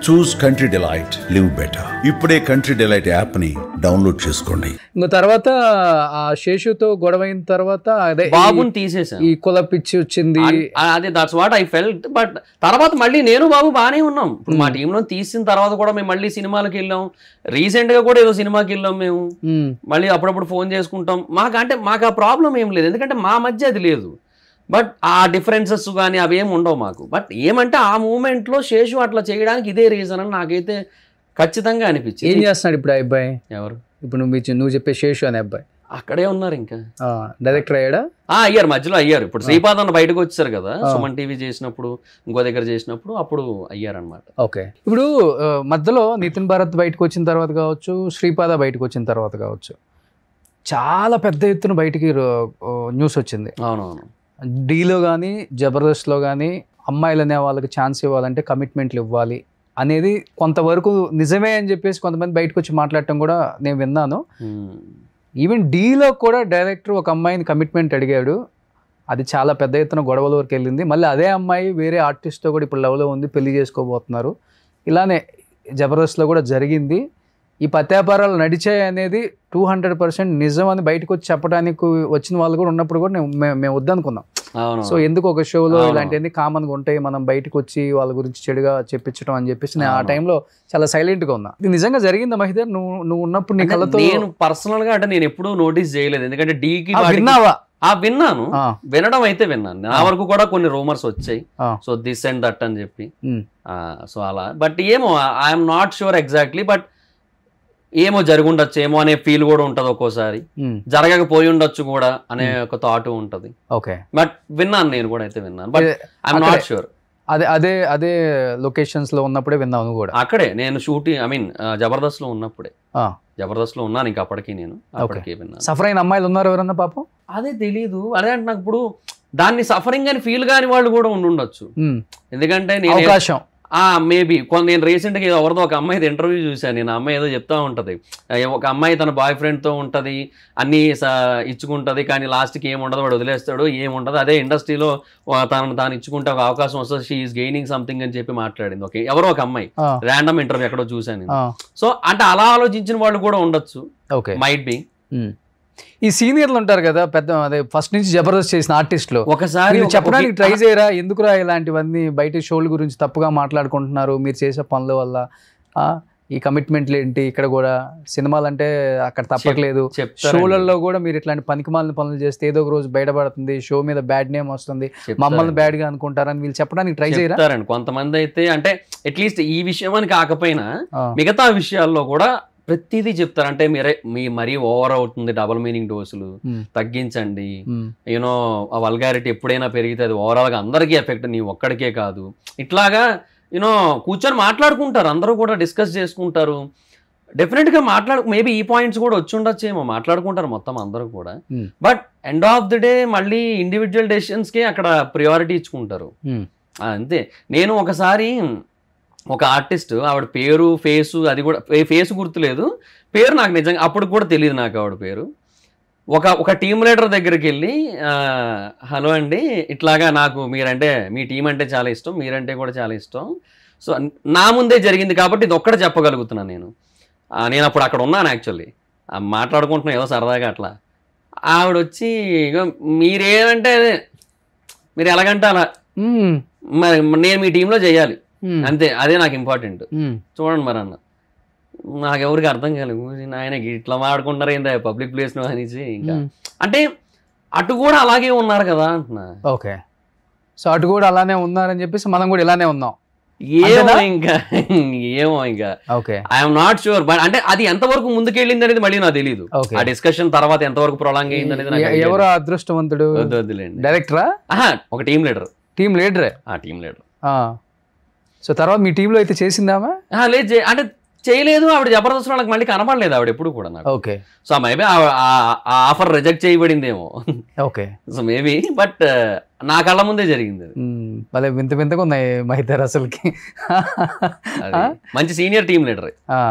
చూస్ country delight, live better. ఇప్పుడే country delight app ని download చేసుకోండి. ఇంకా తర్వాత ఆ శేషుతో గొడవైన తర్వాత అదే బాబుని తీసేసాను, ఈ కుల పిచ్చి వచ్చింది. అదే that's what I felt. But తర్వాత మళ్ళీ నేను బాబు బాగానే ఉన్నాం. ఇప్పుడు మా టీంలో తీసిన తర్వాత కూడా మేము మళ్ళీ సినిమాలకు వెళ్ళాం. రీసెంట్ గా కూడా ఏదో సినిమాకి వెళ్ళాం మేము. మళ్ళీ అప్పుడప్పుడు ఫోన్ చేసుకుంటాం. మాకు ఆ ప్రాబ్లం ఏం లేదు, ఎందుకంటే మా మధ్య అది లేదు. బట్ ఆ డిఫరెన్సెస్ కానీ అవేం ఉండవు మాకు. బట్ ఏమంటే ఆ మూమెంట్లో శేషు అట్లా చేయడానికి ఇదే రీజన్ అని నాకైతే ఖచ్చితంగా అనిపించింది. ఏం చేస్తున్నాడు ఇప్పుడు ఆ అబ్బాయి? ఎవరు? ఇప్పుడు నువ్వు చెప్పే శేషు అనే అబ్బాయి అక్కడే ఉన్నారు. ఇంకా డైరెక్టర్ అయ్యాడా? అయ్యారు, మధ్యలో అయ్యారు. ఇప్పుడు శ్రీపాద్ బయటకు వచ్చారు కదా, సుమన్ టీవీ చేసినప్పుడు, ఇంకో దగ్గర చేసినప్పుడు అప్పుడు అయ్యారనమాట. ఓకే. ఇప్పుడు మధ్యలో నితిన్ భారత్ బయటకు వచ్చిన తర్వాత కావచ్చు, శ్రీపాద బయటకు వచ్చిన తర్వాత కావచ్చు, చాలా పెద్ద ఎత్తున బయటికి న్యూస్ వచ్చింది. అవునవును. డీలో కానీ జబర్దస్త్లో కానీ అమ్మాయిలు అనే వాళ్ళకి ఛాన్స్ ఇవ్వాలంటే కమిట్మెంట్లు ఇవ్వాలి అనేది కొంతవరకు నిజమే అని చెప్పేసి కొంతమంది బయటకు వచ్చి మాట్లాడటం కూడా నేను విన్నాను. ఈవెన్ డీలో కూడా డైరెక్టర్ ఒక అమ్మాయిని కమిట్మెంట్ అడిగాడు. అది చాలా పెద్ద ఎత్తున గొడవల వరకు వెళ్ళింది. మళ్ళీ అదే అమ్మాయి వేరే ఆర్టిస్ట్తో కూడా ఇప్పుడు లవ్లో ఉంది, పెళ్లి చేసుకోబోతున్నారు. ఇలానే జబర్దస్త్లో కూడా జరిగింది. ఈ పత్యాపారాలు నడిచాయి అనేది 200% నిజం అని బయటకు వచ్చి చెప్పడానికి వచ్చిన వాళ్ళు కూడా ఉన్నప్పుడు కూడా మేము వద్దనుకున్నాం. సో ఎందుకు ఒక షోలో ఇలాంటివన్నీ కామన్గా ఉంటాయి, మనం బయటకు వచ్చి వాళ్ళ గురించి చెడుగా చెప్పించడం అని చెప్పేసి నేను ఆ టైంలో చాలా సైలెంట్గా ఉన్నా. ఇది నిజంగా జరిగిందా మహిదర్? నువ్వు ఉన్నప్పుడు నీ కళ్ళతో? నేను పర్సనల్ గా అంటే నేను ఎప్పుడూ నోటీస్ చేయలేదు, ఎందుకంటే డీకి విన్నావా? విన్నాను, వినడం అయితే విన్నాను. నా వరకు కూడా కొన్ని రూమర్స్ వచ్చాయి, సో దిస్ అండ్ దట్ అని చెప్పి. సో అలా, బట్ ఏమో I'm not sure exactly. But ఏమో జరుగుండొచ్చు ఏమో అనే ఫీల్ కూడా ఉంటది ఒక్కోసారి, జరగకపోయి ఉండొచ్చు కూడా అనే ఒక థాట్ ఉంటది. ఓకే. బట్ విన్నాను, నేను కూడా అయితే విన్నాను, బట్ ఐఎమ్ నాట్ షూర్. అదే లొకేషన్స్ లో ఉన్నప్పుడే విన్నాను కూడా. అక్కడే నేను షూటింగ్, ఐ మీన్ జబర్దస్త్ లో ఉన్నప్పుడే, జబర్దస్త్ లో ఉన్నాను ఇంకా అప్పటికి, నేను అప్పటికే విన్నాను. సఫర్ అయిన అమ్మాయిలు ఉన్నారు ఎవరన్నా పాపం? అదే తెలీదు. అదే అంటే నాకు ఇప్పుడు దాన్ని సఫరింగ్ అని ఫీల్ కాని వాళ్ళు కూడా ఉండొచ్చు, ఎందుకంటే నేను అవకాశం మేబీ నేను రీసెంట్గా ఎవరిదో ఒక అమ్మాయిది ఇంటర్వ్యూ చూశాను. నేను అమ్మాయి ఏదో చెప్తా ఉంటది, ఒక అమ్మాయి తన బాయ్ ఫ్రెండ్తో ఉంటది, అన్నీ ఇచ్చుకుంటది, కానీ లాస్ట్కి ఏముండదు, వాడు వదిలేస్తాడు, ఏముండదు. అదే ఇండస్ట్రీలో తాను ఇచ్చుకుంటే ఒక అవకాశం వస్తుంది, షీ ఈస్ గెయినింగ్ సంథింగ్ అని చెప్పి మాట్లాడింది. ఓకే, ఎవరో ఒక అమ్మాయి ర్యాండమ్ ఇంటర్వ్యూ ఎక్కడో చూశాను. సో అంటే అలా ఆలోచించిన వాళ్ళు కూడా ఉండొచ్చు, మైట్ బి. ఈ సీనియర్లు ఉంటారు కదా, పెద్ద అదే ఫస్ట్ నుంచి జబర్దస్త్ చేసిన ఆర్టిస్టులు, ఒకసారి చెప్పడానికి ట్రై చేయరా, ఎందుకురా ఇలాంటివన్నీ బయట షోల గురించి తప్పుగా మాట్లాడుకుంటున్నారు, మీరు చేసే పనుల వల్ల ఈ కమిట్మెంట్లు ఏంటి, ఇక్కడ కూడా సినిమాలు అంటే అక్కడ తప్పట్లేదు, షోలలో కూడా మీరు ఇట్లాంటి పనికిమాలిన పనులు చేస్తే ఏదో ఒక రోజు బయటపడుతుంది, షో మీద బ్యాడ్ నేమ్ వస్తుంది, మమ్మల్ని బ్యాడ్ గా అనుకుంటారని వీళ్ళు చెప్పడానికి ట్రై చేయరా? కొంతమంది అయితే అంటే అట్లీస్ట్ ఈ విషయం అని కాకపోయినా మిగతా విషయాల్లో కూడా ప్రతిదీ చెప్తారు. అంటే మరీ ఓవర్ అవుతుంది, డబుల్ మీనింగ్ డోసులు తగ్గించండి, యూనో ఆ వల్గారిటీ ఎప్పుడైనా పెరిగితే అది ఓవరాల్ గా అందరికీ ఎఫెక్ట్, నీ ఒక్కడికే కాదు. ఇట్లాగా యూనో కూర్చొని మాట్లాడుకుంటారు, అందరూ కూడా డిస్కస్ చేసుకుంటారు. డెఫినెట్ గా మేబీ ఈ పాయింట్స్ కూడా వచ్చి ఉండొచ్చేమో, మాట్లాడుకుంటారు మొత్తం అందరూ కూడా. But end of the day మళ్ళీ ఇండివిజువల్ డెసిషన్స్ కి అక్కడ ప్రియారిటీ ఇచ్చుకుంటారు, అంతే. నేను ఒకసారి ఒక ఆర్టిస్ట్, ఆవిడ పేరు ఫేసు అది కూడా ఫేస్ గుర్తులేదు, పేరు నాకు నిజంగా అప్పుడు కూడా తెలియదు నాకు ఆవిడ పేరు. ఒక టీమ్ లీడర్ దగ్గరికి వెళ్ళి, హలో అండి, ఇట్లాగా నాకు మీరంటే మీ టీం అంటే చాలా ఇష్టం, మీరంటే కూడా చాలా ఇష్టం, సో నా ముందే జరిగింది కాబట్టి ఇది ఒక్కటే చెప్పగలుగుతున్నాను నేను అప్పుడు అక్కడ ఉన్నాను యాక్చువల్లీ, మాట్లాడుకుంటున్నాను ఏదో సరదాగా అట్లా. ఆవిడ వచ్చి మీరేమంటే మీరు ఎలాగంటే అలా, మరి నేను మీ టీంలో చేయాలి అంతే, అదే నాకు ఇంపార్టెంట్, చూడండి మరి అన్న. నాకెవరికి అర్థం కాలేదు, ఆయన ఇట్లా మాడుకుంటారు ఏందా పబ్లిక్ ప్లేస్ లో అనేసి. ఇంకా అంటే అటు కూడా అలాగే ఉన్నారు కదా అంటున్నా. ఓకే, సో అటు కూడా అలానే ఉన్నారని చెప్పేసి మనం కూడా ఇలానే ఉన్నాం. ఏమో ఇంకా ఐఎమ్ నాట్ షూర్. బట్ అంటే అది ఎంతవరకు ముందుకెళ్ళింది అనేది మళ్ళీ నాకు తెలియదు. ఆ డిస్కషన్ తర్వాత ఎంతవరకు ప్రొలాంగ్ అయింది అనేది. ఎవరో అదృష్టవంతుడు డైరెక్టరా? ఒక టీమ్ లీడర్. టీమ్ లీడరే? Team leader. సో తర్వాత మీ టీంలో అయితే చేసిందామా? లేదు, అంటే చేయలేదు. ఆవిడ జబర్దస్త్ వాళ్ళకి మళ్ళీ కనపడలేదు ఆవిడ ఎప్పుడు కూడా నాకు. Okay, so maybe offer reject చేయబడిందేమో. ఓకే, సో మేబీ, బట్ నా కళ్ళ ముందే జరిగింది. భలే వింత వింతగా ఉన్నాయి మహిదర్ అసలుకి. మంచి సీనియర్ టీమ్ లీడర్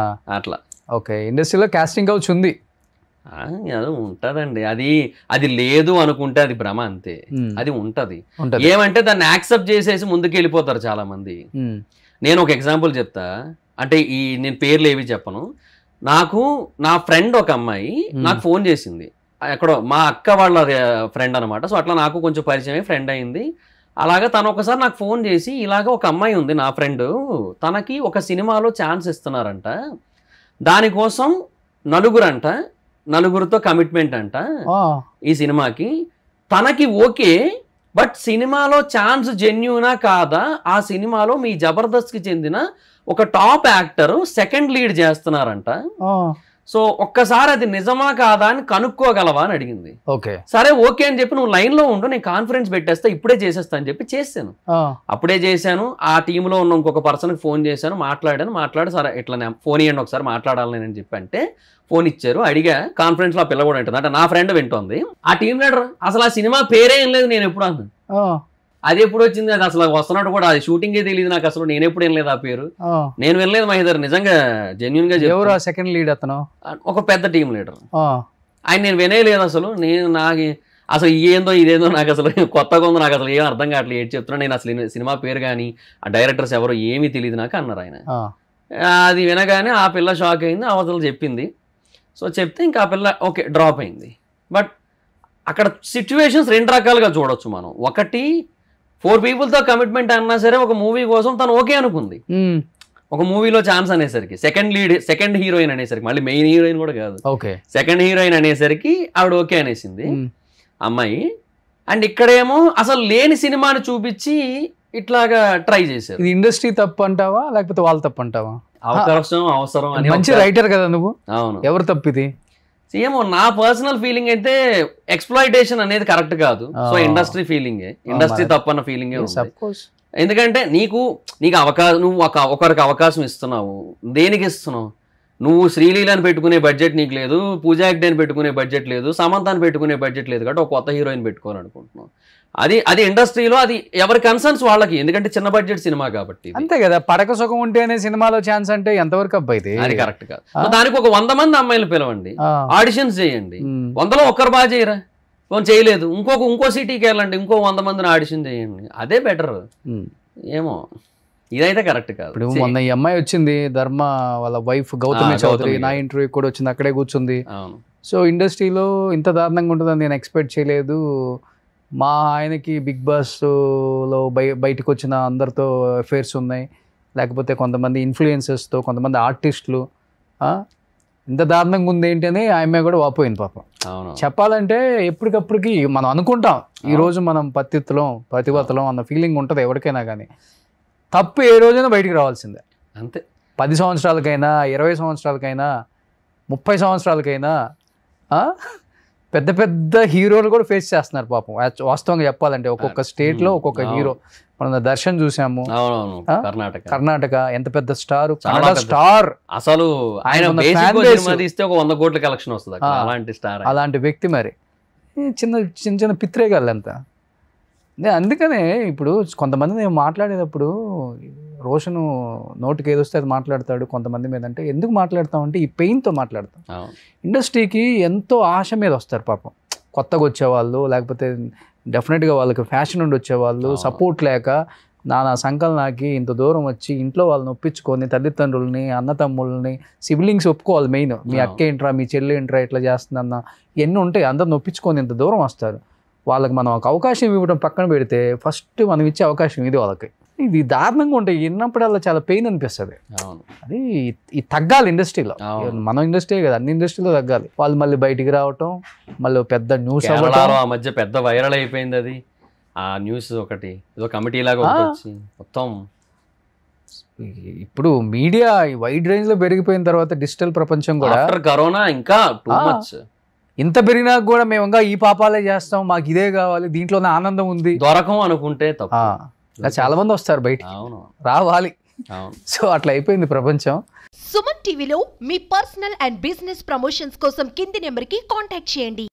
అట్లా. ఓకే, ఇండస్ట్రీలో కాస్టింగ్ కౌచ్ ఉంది, అది ఉంటదండి. అది లేదు అనుకుంటే అది భ్రమ, అంతే. అది ఉంటది. ఏమంటే దాన్ని యాక్సెప్ట్ చేసేసి ముందుకు వెళ్ళిపోతారు చాలా మంది. నేను ఒక ఎగ్జాంపుల్ చెప్తా, అంటే నేను పేర్లు ఏవి చెప్పను. నాకు నా ఫ్రెండ్ ఒక అమ్మాయి నాకు ఫోన్ చేసింది, ఎక్కడో మా అక్క వాళ్ళ ఫ్రెండ్ అనమాట. సో అట్లా నాకు కొంచెం పరిచయం ఫ్రెండ్ అయింది. అలాగా తను ఒకసారి నాకు ఫోన్ చేసి, ఇలాగ ఒక అమ్మాయి ఉంది నా ఫ్రెండ్, తనకి ఒక సినిమాలో ఛాన్స్ ఇస్తున్నారంట, దానికోసం నలుగురితో కమిట్మెంట్ అంట ఈ సినిమాకి. తనకి ఓకే, బట్ సినిమాలో ఛాన్స్ జెన్యూనా కాదా, ఆ సినిమాలో మీ జబర్దస్త్కి చెందిన ఒక టాప్ యాక్టర్ సెకండ్ లీడ్ చేస్తున్నారంట. సో ఒక్కసారి అది నిజమా కాదా అని కనుక్కోగలవా అని అడిగింది. ఓకే, సరే ఓకే అని చెప్పి నువ్వు లైన్లో ఉండు, నేను కాన్ఫరెన్స్ పెట్టేస్తా, ఇప్పుడే చేసేస్తా అని చెప్పి చేశాను. అప్పుడే చేశాను. ఆ టీంలో ఉన్న ఇంకొక పర్సన్కి ఫోన్ చేశాను, మాట్లాడి సరే ఇట్లా ఫోన్ ఇవ్వండి ఒకసారి మాట్లాడాలి నేను చెప్పి అంటే ఫోన్ ఇచ్చారు. అడిగా కాన్ఫరెన్స్లో ఆ పిల్ల కూడా వింటుంది, అంటే నా ఫ్రెండ్ వింటోంది. ఆ టీం లీడర్ అసలు ఆ సినిమా పేరే ఏం లేదు నేను ఎప్పుడు అన్నాను. అది ఎప్పుడు వచ్చింది, అది అసలు వస్తున్నట్టు కూడా అది షూటింగే తెలియదు నాకు అసలు, నేను ఎప్పుడు వినలేదు ఆ పేరు, నేను వినలేదు మహేందర్, నిజంగా జెన్యున్ గా. ఎవరు సెకండ్ లీడ్ అతను? ఒక పెద్ద టీం లీడర్. ఆయన నేను వినేయలేదు అసలు. నాకు అసలు ఇదేందో నాకు అసలు కొత్తగా ఉంది, నాకు అసలు ఏం అర్థం కావట్లేదు ఏం చెప్తున్నా, నేను అసలు సినిమా పేరు కానీ ఆ డైరెక్టర్స్ ఎవరో ఏమీ తెలియదు నాకు అన్నారు ఆయన. అది వినగానే ఆ పిల్ల షాక్ అయింది, అవతల చెప్పింది. సో చెప్తే ఇంకా ఆ పిల్ల ఓకే డ్రాప్ అయింది. బట్ అక్కడ సిచ్యువేషన్స్ రెండు రకాలుగా చూడొచ్చు మనం. ఒకటి 4 peopleతో కమిట్మెంట్ అన్నా సరే ఒక మూవీ కోసం తను ఓకే అనుకుంది, ఒక మూవీలో ఛాన్స్ అనేసరికి సెకండ్ హీరోయిన్ అనేసరికి, మళ్ళీ మెయిన్ హీరోయిన్ కూడా కాదు, సెకండ్ హీరోయిన్ అనేసరికి ఆవిడ ఓకే అనేసింది అమ్మాయి. అండ్ ఇక్కడేమో అసలు లేని సినిమాని చూపించి ఇట్లాగా ట్రై చేశారు. ఇది ఇండస్ట్రీ తప్పు అంటావా లేకపోతే వాళ్ళు తప్పు అంటావా? అవసరం అని. మంచి రైటర్ కదా నువ్వు. అవును, ఎవరు తప్పిది? ఏమో నా పర్సనల్ ఫీలింగ్ అయితే ఎక్స్‌ప్లాయిటేషన్ అనేది కరెక్ట్ కాదు. సో ఇండస్ట్రీ ఫీలింగే, ఇండస్ట్రీ తప్పన్న ఫీలింగే ఉంది. ఎందుకంటే నీకు అవకాశం, నువ్వు ఒకరికి అవకాశం ఇస్తున్నావు, దేనికి ఇస్తున్నావు? నువ్వు శ్రీలీలని పెట్టుకునే బడ్జెట్ నీకు లేదు, పూజా హెగ్డే అని పెట్టుకునే బడ్జెట్ లేదు, సమంతాన్ని పెట్టుకునే బడ్జెట్ లేదు, కాబట్టి ఒక కొత్త హీరోయిన్ పెట్టుకోవాలనుకుంటున్నావు. అది ఇండస్ట్రీలో అది ఎవరి కన్సర్న్స్ వాళ్ళకి, ఎందుకంటే చిన్న బడ్జెట్ సినిమా కాబట్టి. అంతే కదా, పడక సుఖం ఉంటేనే సినిమాలో ఛాన్స్ అంటే ఎంతవరకు అబ్బాయి? అది కరెక్ట్ కాదు. దానికి ఒక 100 మంది అమ్మాయిలు పిలవండి, ఆడిషన్స్ చేయండి, 100లో ఒక్కరు బాగా చేయరా, చేయలేదు ఇంకో సిటీకి వెళ్ళండి, ఇంకో 100 మందిని ఆడిషన్ చేయండి, అదే బెటర్. ఏమో ఇదైతే కరెక్ట్ కాదు. ఇప్పుడు మొన్న ఈ అమ్మాయి వచ్చింది, ధర్మ వాళ్ళ వైఫ్ గౌతమి చౌదరి, నా ఇంటర్వ్యూ కూడా వచ్చింది, అక్కడే కూర్చుంది. సో ఇండస్ట్రీలో ఇంత దారుణంగా ఉంటుందని నేను ఎక్స్పెక్ట్ చేయలేదు. మా ఆయనకి బిగ్ బాస్లో బయటకు వచ్చిన అందరితో అఫేర్స్ ఉన్నాయి, లేకపోతే కొంతమంది ఇన్ఫ్లుయెన్సర్స్తో, కొంతమంది ఆర్టిస్టులు, ఇంత దారుణంగా ఉంది ఏంటి అని ఆమె కూడా వాపోయింది పాపం. చెప్పాలంటే ఎప్పటికప్పటికి మనం అనుకుంటాం ఈరోజు మనం పతివతలం అన్న ఫీలింగ్ ఉంటుంది ఎవరికైనా, కానీ తప్పు ఏ రోజైనా బయటికి రావాల్సిందే. అంతే, 10 సంవత్సరాలకైనా 20 సంవత్సరాలకైనా 30 సంవత్సరాలకైనా పెద్ద పెద్ద హీరోలు కూడా ఫేస్ చేస్తున్నారు పాపం. వాస్తవంగా చెప్పాలంటే ఒక్కొక్క స్టేట్లో ఒక్కొక్క హీరో. మనం దర్శన్ చూసాము, కర్ణాటక ఎంత పెద్ద స్టార్, స్టార్ అసలు అలాంటి వ్యక్తి. మరి చిన్న చిన్న పిత్రేగాళ్ళు అంతా. అందుకనే ఇప్పుడు కొంతమంది నేను మాట్లాడేటప్పుడు రోషన్ నోటికి ఏదొస్తే అది మాట్లాడతాడు కొంతమంది మీద. అంటే ఎందుకు మాట్లాడతాం అంటే ఈ పెయిన్తో మాట్లాడతాం. ఇండస్ట్రీకి ఎంతో ఆశ మీద వస్తారు పాపం, కొత్తగా వచ్చేవాళ్ళు, లేకపోతే డెఫినెట్గా వాళ్ళకి ఫ్యాషన్ ఉండి వచ్చేవాళ్ళు, సపోర్ట్ లేక నానా సంకలనాకి ఇంత దూరం వచ్చి ఇంట్లో వాళ్ళని ఒప్పించుకొని, తల్లిదండ్రులని, అన్నతమ్ముళ్ళని, సిబ్లింగ్స్ ఒప్పుకోవాలి మెయిన్. మీ అక్క ఏంట్రా, మీ చెల్లి ఏంట్రా, ఇట్లా చేస్తుందన్న ఎన్ని ఉంటాయి, అందరిని ఒప్పించుకొని ఇంత దూరం వస్తారు. వాళ్ళకి మనం ఒక అవకాశం ఇవ్వడం పక్కన పెడితే ఫస్ట్ మనం ఇచ్చే అవకాశం ఇది వాళ్ళకి. ఇది దారుణంగా ఉంటాయి, విన్నప్పుడల్లా చాలా పెయిన్ అనిపిస్తుంది. అది తగ్గాలి ఇండస్ట్రీలో, మన ఇండస్ట్రీ కదా, అన్ని ఇండస్ట్రీలో తగ్గాలి. వాళ్ళు మళ్ళీ బయటికి రావటం, మళ్ళీ పెద్ద న్యూస్ అవ్వడం. ఆ మధ్య పెద్ద వైరల్ అయిపోయింది అది, ఆ న్యూస్ ఒకటి ఏదో కమిటీ లాగా వచ్చి మొత్తం. ఇప్పుడు మీడియా వైడ్ రేంజ్ లో పెరిగిపోయిన తర్వాత డిజిటల్ ప్రపంచం కూడా, కరోనా ఇంకా టూ మచ్, ఇంత పెరిగినా కూడా మేము ఇంకా ఈ పాపాలే చేస్తాం, మాకు ఇదే కావాలి, దీంట్లోనే ఆనందం ఉంది, దొరకం అనుకుంటే తప్ప. చాలా మంది వస్తారు బయటికి, రావాలి. సో అట్లా అయిపోయింది ప్రపంచం. సుమన్ టీవీలో మీ పర్సనల్ అండ్ బిజినెస్ ప్రమోషన్స్ కోసం కింది నెంబర్కి కాంటాక్ట్ చేయండి.